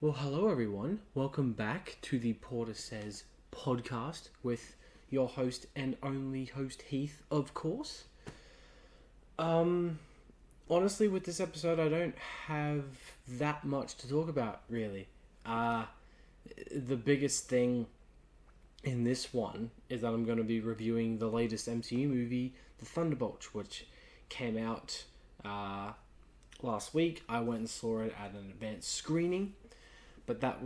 Well, hello everyone. Welcome back to the Porter Says podcast with your host and only host Heath, of course. Um, Honestly, with this episode, I don't have that much to talk about really. Uh, the biggest thing in this one is that I'm going to be reviewing the latest MCU movie, The Thunderbolts, which came out last week. I went and saw it at an advanced screening. But that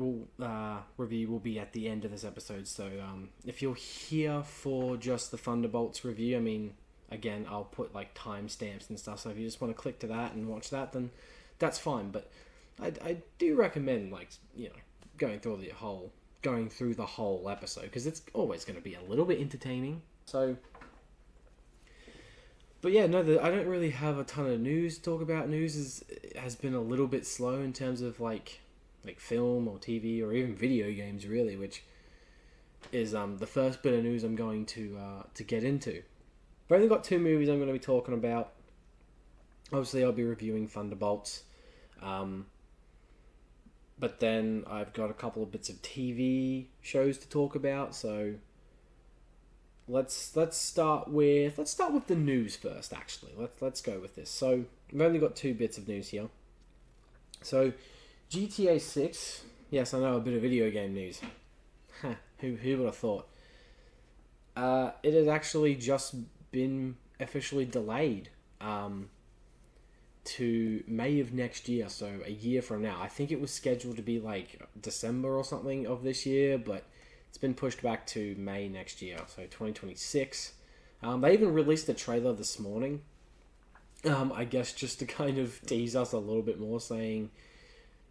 review will be at the end of this episode. So if you're here for just the Thunderbolts review, I mean, again, I'll put like timestamps and stuff. So if you just want to click to that and watch that, then that's fine. But I do recommend going through the whole episode because it's always going to be a little bit entertaining. So. But yeah, no, I don't really have a ton of news to talk about. Has been a little bit slow in terms of like film or TV or even video games, really, which is the first bit of news I'm going to get into. I've only got two movies I'm going to be talking about. Obviously, I'll be reviewing Thunderbolts, but then I've got a couple of bits of TV shows to talk about. So let's start with the news first. Actually, let's go with this. So I've only got two bits of news here. So GTA 6, yes, I know, a bit of video game news. Who would have thought? It has actually just been officially delayed to May of next year, so a year from now. I think it was scheduled to be like December or something of this year, but it's been pushed back to May next year, so 2026. They even released a trailer this morning, I guess just to kind of tease us a little bit more, saying,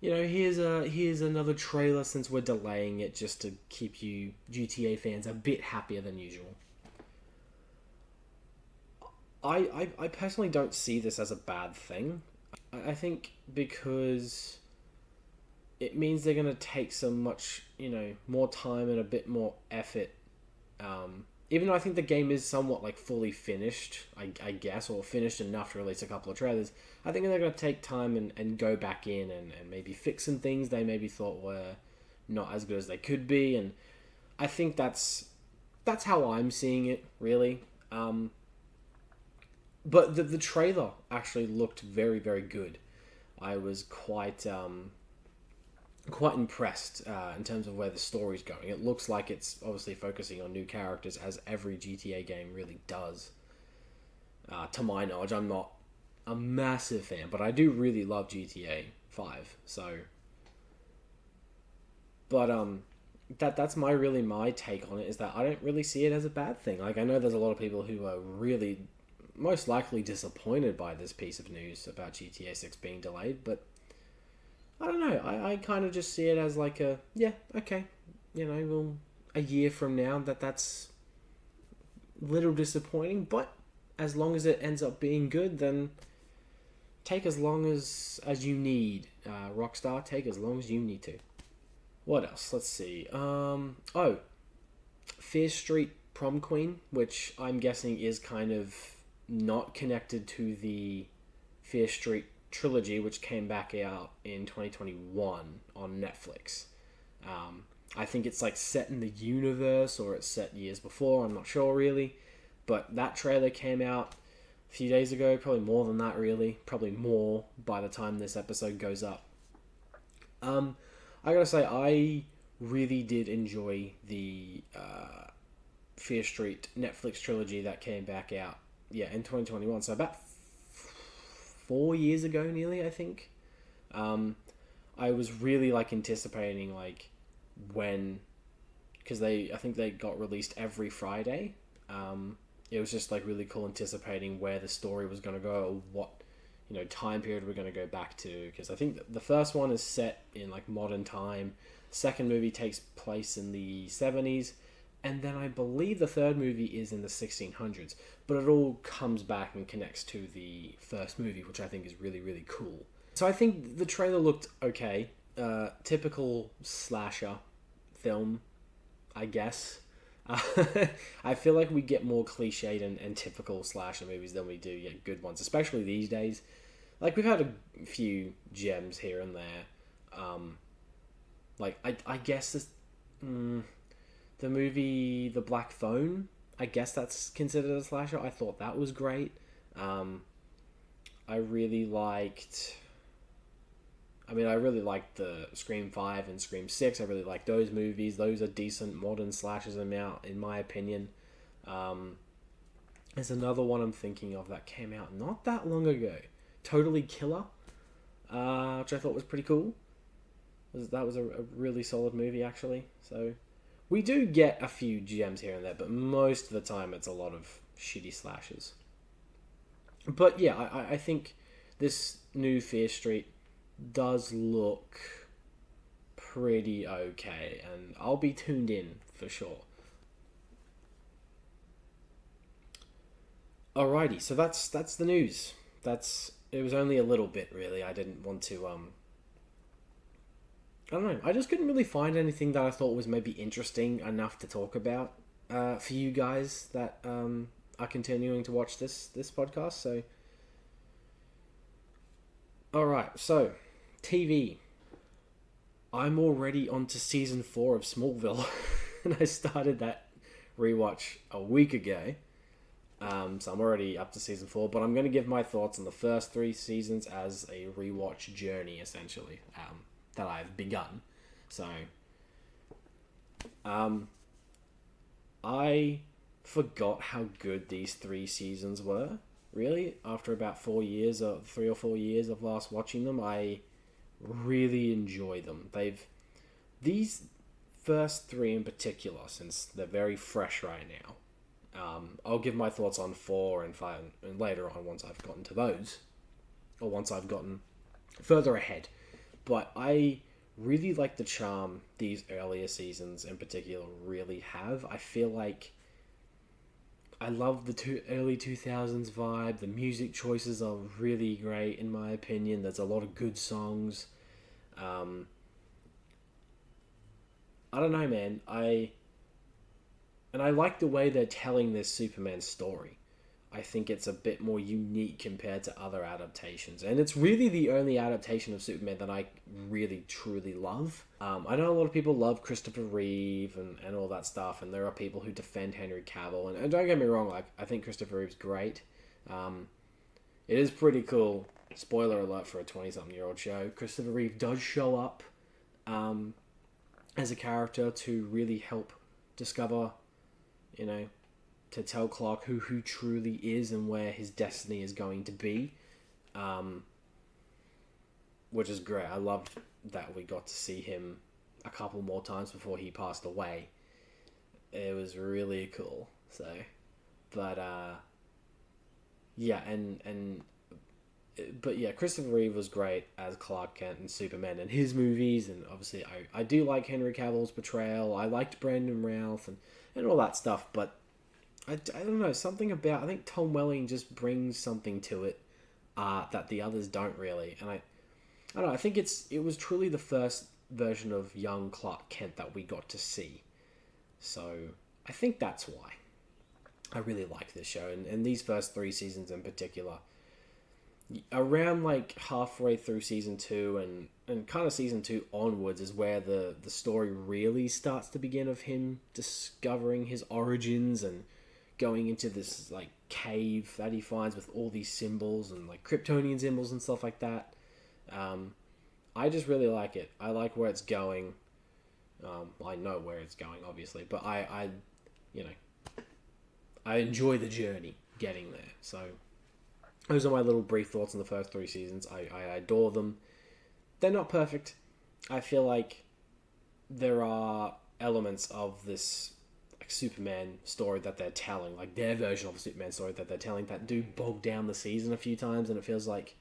here's another trailer since we're delaying it just to keep you GTA fans a bit happier than usual. I personally don't see this as a bad thing. I think because it means they're going to take some much, more time and a bit more effort. Even though I think the game is somewhat like fully finished, I guess, or finished enough to release a couple of trailers, I think they're going to take time and go back in and maybe fix some things they maybe thought were not as good as they could be. And I think that's how I'm seeing it, really. But the trailer actually looked very, very good. I was quite impressed in terms of where the story's going. It looks like it's obviously focusing on new characters, as every GTA game really does. To my knowledge, I'm not a massive fan, but I do really love GTA 5. So, but that's my take on it, is that I don't really see it as a bad thing. Like, I know there's a lot of people who are really most likely disappointed by this piece of news about GTA 6 being delayed, but I don't know. I kind of just see it as like a a year from now that's a little disappointing, but as long as it ends up being good, then take as long as you need. Rockstar, take as long as you need to. What else? Let's see. Fear Street Prom Queen, which I'm guessing is kind of not connected to the Fear Street trilogy, which came back out in 2021 on Netflix. I think it's like set in the universe, or it's set years before, I'm not sure really, but that trailer came out a few days ago, probably more than that really, probably more by the time this episode goes up. I gotta say, I really did enjoy the Fear Street Netflix trilogy that came back out in 2021, so about 4 years ago nearly, I think. I was really like anticipating like when, because I think they got released every Friday. It was just like really cool anticipating where the story was going to go, or what time period we're going to go back to, because I think the first one is set in like modern time, second movie takes place in the 70s, and then I believe the third movie is in the 1600s, but it all comes back and connects to the first movie, which I think is really, really cool. So I think the trailer looked okay. Typical slasher film, I guess. I feel like we get more cliched and typical slasher movies than we do good ones, especially these days. Like, we've had a few gems here and there. Like, I guess this, the movie The Black Phone, I guess that's considered a slasher. I thought that was great. I really liked... I really liked the Scream 5 and Scream 6. I really liked those movies. Those are decent modern slashers in my opinion. There's another one I'm thinking of that came out not that long ago. Totally Killer, which I thought was pretty cool. That was a really solid movie, actually. So, we do get a few gems here and there, but most of the time it's a lot of shitty slashers. But yeah, I think this new Fear Street does look pretty okay, and I'll be tuned in for sure. Alrighty, so that's the news. It was only a little bit, really. I didn't want to I don't know. I just couldn't really find anything that I thought was maybe interesting enough to talk about for you guys that are continuing to watch this podcast. So, all right. So, TV. I'm already on to season 4 of Smallville, and I started that rewatch a week ago. So I'm already up to season 4, but I'm going to give my thoughts on the first 3 seasons as a rewatch journey, essentially, that I've begun. So, I forgot how good these 3 seasons were, really. After about 3 or 4 years of last watching them, I really enjoy them. These first 3 in particular, since they're very fresh right now. I'll give my thoughts on 4 and 5 and later on once I've gotten to those, or once I've gotten further ahead. But I really like the charm these earlier seasons in particular really have. I feel like I love the early 2000s vibe. The music choices are really great in my opinion. There's a lot of good songs. I don't know, man. I like the way they're telling this Superman story. I think it's a bit more unique compared to other adaptations. And it's really the only adaptation of Superman that I really, truly love. I know a lot of people love Christopher Reeve and all that stuff. And there are people who defend Henry Cavill. And don't get me wrong, I think Christopher Reeve's great. It is pretty cool. Spoiler alert for a 20-something-year-old show. Christopher Reeve does show up as a character to really help discover... to tell Clark who truly is and where his destiny is going to be. Which is great. I loved that we got to see him a couple more times before he passed away. It was really cool. So, but, but yeah, Christopher Reeve was great as Clark Kent and Superman in his movies, and obviously I do like Henry Cavill's portrayal. I liked Brandon Routh and all that stuff, but I don't know, something about... I think Tom Welling just brings something to it that the others don't really. And I don't know, I think it was truly the first version of young Clark Kent that we got to see. So I think that's why I really like this show. And these first 3 seasons in particular, around like halfway through season 2 and kind of season 2 onwards is where the story really starts to begin of him discovering his origins and going into this like cave that he finds with all these symbols and like Kryptonian symbols and stuff like that. I just really like it. I like where it's going. I know where it's going, obviously, but I enjoy the journey getting there. So those are my little brief thoughts on the first 3 seasons. I adore them. They're not perfect. I feel like there are elements of this Superman story that they're telling, like their version of the Superman story that they're telling, that do bog down the season a few times, and it feels like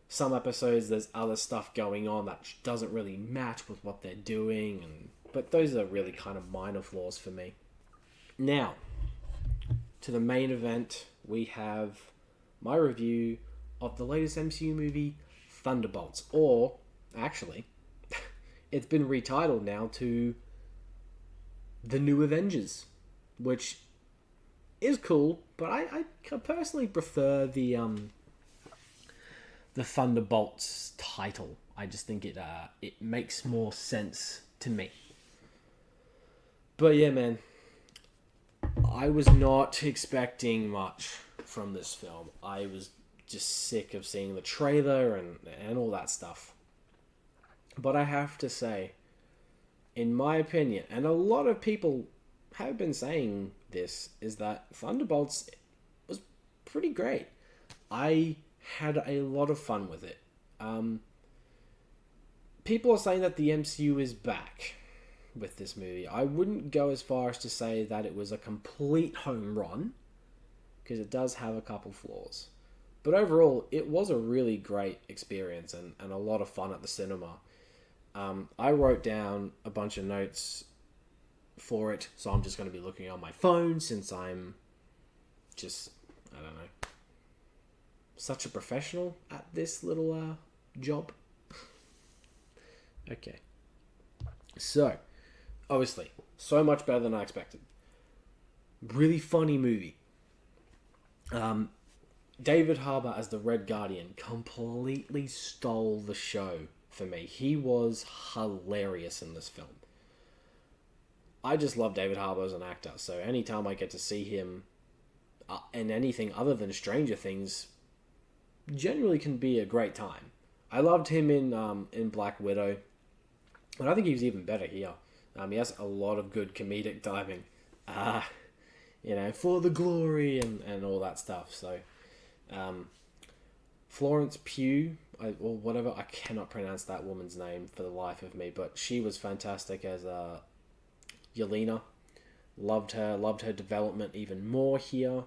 some episodes there's other stuff going on that doesn't really match with what they're doing, but those are really kind of minor flaws for me. Now, to the main event, we have my review of the latest MCU movie, Thunderbolts, or actually, it's been retitled now to The New Avengers, which is cool, but I personally prefer the Thunderbolts title I just think it makes more sense to me. But yeah, man, I was not expecting much from this film. I was just sick of seeing the trailer and all that stuff. But I have to say, in my opinion, and a lot of people have been saying this, is that Thunderbolts was pretty great. I had a lot of fun with it. People are saying that the MCU is back with this movie. I wouldn't go as far as to say that it was a complete home run, because it does have a couple flaws. But overall, it was a really great experience and a lot of fun at the cinema. I wrote down a bunch of notes for it, so I'm just going to be looking on my phone since I'm just, I don't know, such a professional at this little job. Okay. So, obviously, so much better than I expected. Really funny movie. David Harbour as the Red Guardian completely stole the show for me. He was hilarious in this film. I just love David Harbour as an actor, so anytime I get to see him in anything other than Stranger Things, generally can be a great time. I loved him in Black Widow, and I think he's even better here. He has a lot of good comedic timing, for the glory and all that stuff. So, Florence Pugh, or whatever, I cannot pronounce that woman's name for the life of me, but she was fantastic as Yelena. Loved her development even more here.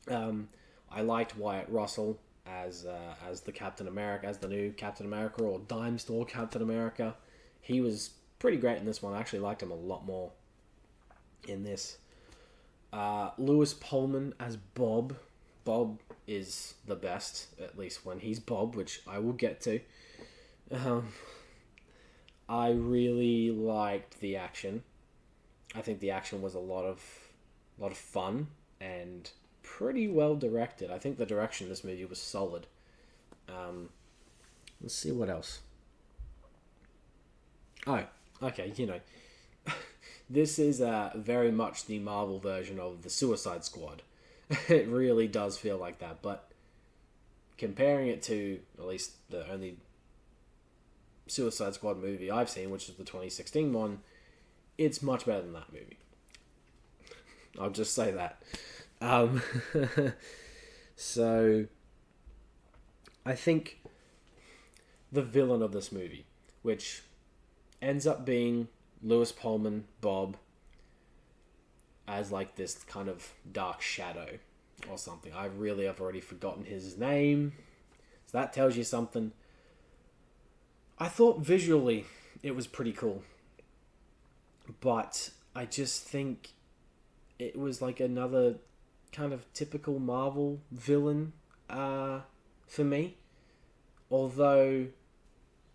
I liked Wyatt Russell as the Captain America, as the new Captain America, or Dime Store Captain America. He was pretty great in this one. I actually liked him a lot more in this. Lewis Pullman as Bob. Bob is the best, at least when he's Bob, which I will get to. I really liked the action. I think the action was a lot of fun and pretty well directed. I think the direction of this movie was solid. Let's see what else. Oh, okay, this is very much the Marvel version of the Suicide Squad. It really does feel like that, but comparing it to at least the only Suicide Squad movie I've seen, which is the 2016 one, it's much better than that movie. I'll just say that. So, I think the villain of this movie, which ends up being Lewis Pullman, Bob, as like this kind of dark shadow or something. I've already forgotten his name. So that tells you something. I thought visually it was pretty cool. But I just think it was like another kind of typical Marvel villain for me. Although,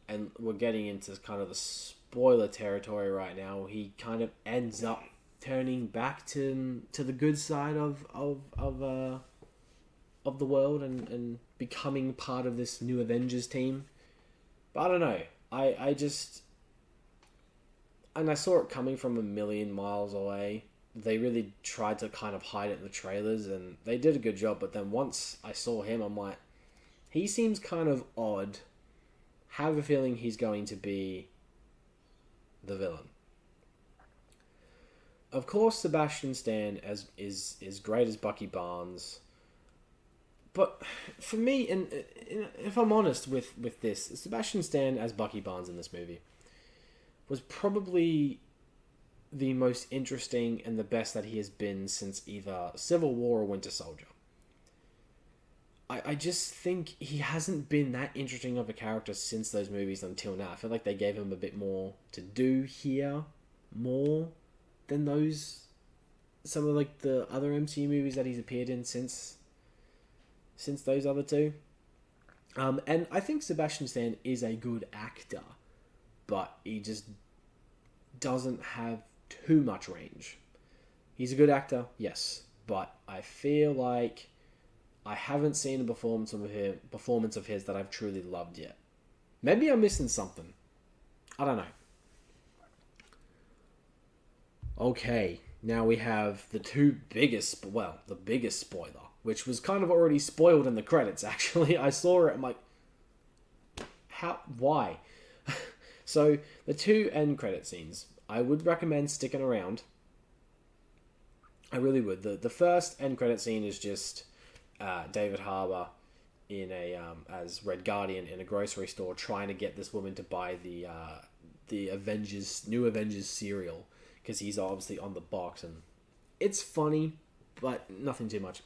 and we're getting into kind of the spoiler territory right now, he kind of ends up turning back to the good side of the world and becoming part of this new Avengers team. But I don't know. I just... And I saw it coming from a million miles away. They really tried to kind of hide it in the trailers, and they did a good job. But then once I saw him, I'm like, he seems kind of odd. Have a feeling he's going to be the villain. Of course, Sebastian Stan is great as Bucky Barnes. But for me, and if I'm honest with this, Sebastian Stan as Bucky Barnes in this movie was probably the most interesting and the best that he has been since either Civil War or Winter Soldier. I just think he hasn't been that interesting of a character since those movies until now. I feel like they gave him a bit more to do here, more than some of like the other MCU movies that he's appeared in since those other two. And I think Sebastian Stan is a good actor, but he just doesn't have too much range. He's a good actor, yes, but I feel like I haven't seen a performance of his that I've truly loved yet. Maybe I'm missing something. I don't know. Okay, now we have the the biggest spoiler, which was kind of already spoiled in the credits, actually. I saw it, I'm like, how, why? So, the two end credit scenes, I would recommend sticking around. I really would. The first end credit scene is just David Harbour in a as Red Guardian in a grocery store trying to get this woman to buy the New Avengers cereal because he's obviously on the box, and it's funny, but nothing too much.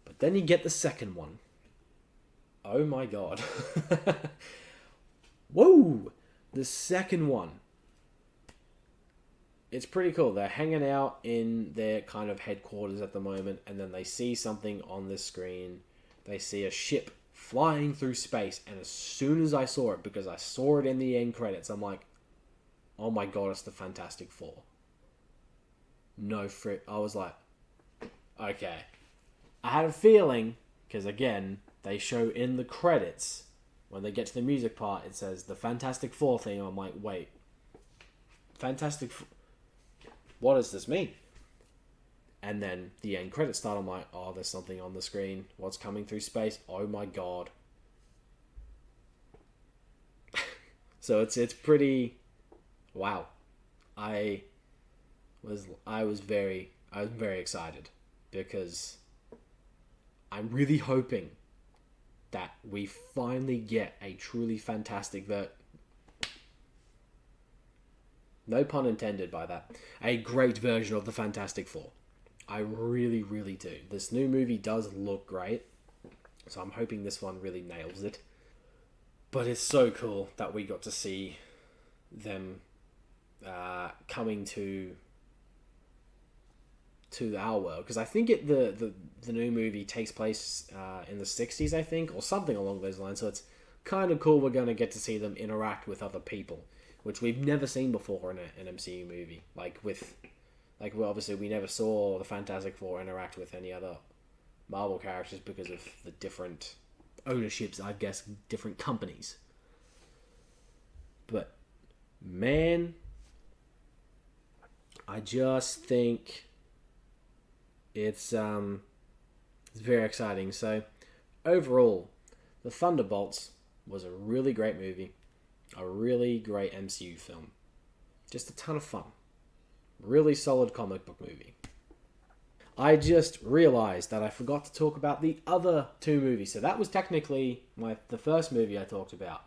But then you get the second one. Oh my god. Whoa! The second one. It's pretty cool. They're hanging out in their kind of headquarters at the moment, and then they see something on the screen. They see a ship flying through space, and as soon as I saw it, because I saw it in the end credits, I'm like, oh my god, it's the Fantastic Four. No frick. I was like, okay. I had a feeling, because again, they show in the credits, when they get to the music part, it says the Fantastic Four thing. I'm like, wait. Fantastic Four? What does this mean? And then the end credits start. I'm like, oh, there's something on the screen. What's coming through space? Oh my god. So it's pretty. Wow. I was very excited because I'm really hoping that we finally get a truly fantastic no pun intended by that. A great version of the Fantastic Four. I really, really do. This new movie does look great. So I'm hoping this one really nails it. But it's so cool that we got to see them coming to our world. Because I think the new movie takes place in the 60s, I think. Or something along those lines. So it's kind of cool we're going to get to see them interact with other people, which we've never seen before in an MCU movie. Well, obviously we never saw the Fantastic Four interact with any other Marvel characters because of the different ownerships, I guess, different companies. But, man, I just think it's very exciting. So, overall, The Thunderbolts was a really great movie. A really great MCU film. Just a ton of fun. Really solid comic book movie. I just realised that I forgot to talk about the other two movies. So that was technically the first movie I talked about.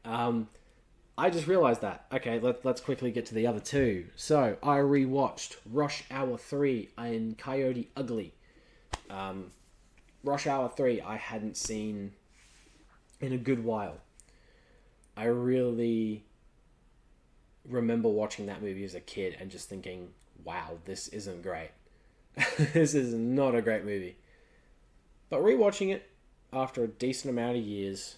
I just realised that. Okay, let's quickly get to the other two. So, I rewatched Rush Hour 3 and Coyote Ugly. Rush Hour 3 I hadn't seen in a good while. I really remember watching that movie as a kid and just thinking, wow, this isn't great. This is not a great movie. But rewatching it after a decent amount of years,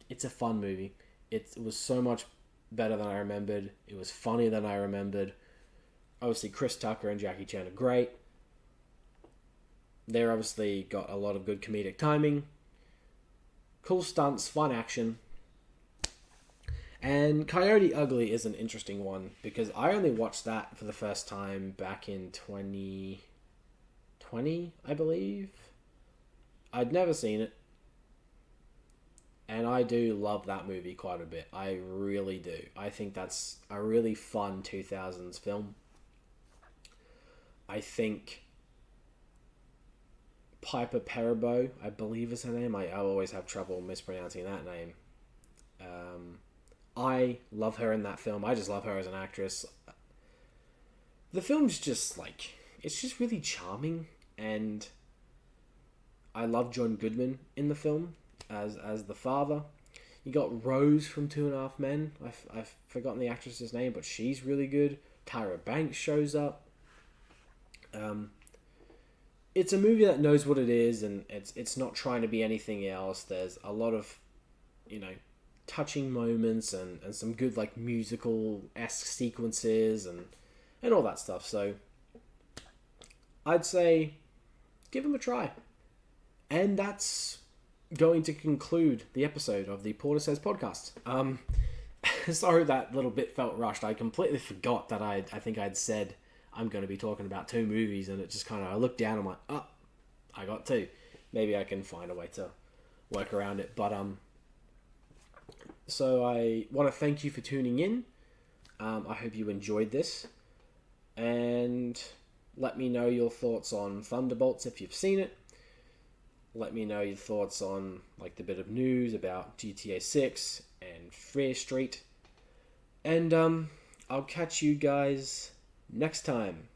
it's a fun movie. It was so much better than I remembered. It was funnier than I remembered. Obviously, Chris Tucker and Jackie Chan are great. They're obviously got a lot of good comedic timing. Cool stunts, fun action. And Coyote Ugly is an interesting one because I only watched that for the first time back in 2020, I believe. I'd never seen it. And I do love that movie quite a bit. I really do. I think that's a really fun 2000s film. I think Piper Perabo, I believe is her name. I always have trouble mispronouncing that name. I love her in that film. I just love her as an actress. The film's just it's just really charming, and I love John Goodman in the film as the father. You got Rose from Two and a Half Men. I've forgotten the actress's name, but she's really good. Tyra Banks shows up. It's a movie that knows what it is, and it's not trying to be anything else. There's a lot of, touching moments and some good musical-esque sequences and all that stuff. So I'd say give them a try. And that's going to conclude the episode of the Porter Says podcast. Sorry that little bit felt rushed. I completely forgot that I think I'd said I'm going to be talking about 2 movies, and it just kind of, I looked down and I'm like, oh, I got 2. Maybe I can find a way to work around it. But so I want to thank you for tuning in. I hope you enjoyed this, and let me know your thoughts on Thunderbolts if you've seen it. Let me know your thoughts on like the bit of news about GTA 6 and Fear Street. And I'll catch you guys next time.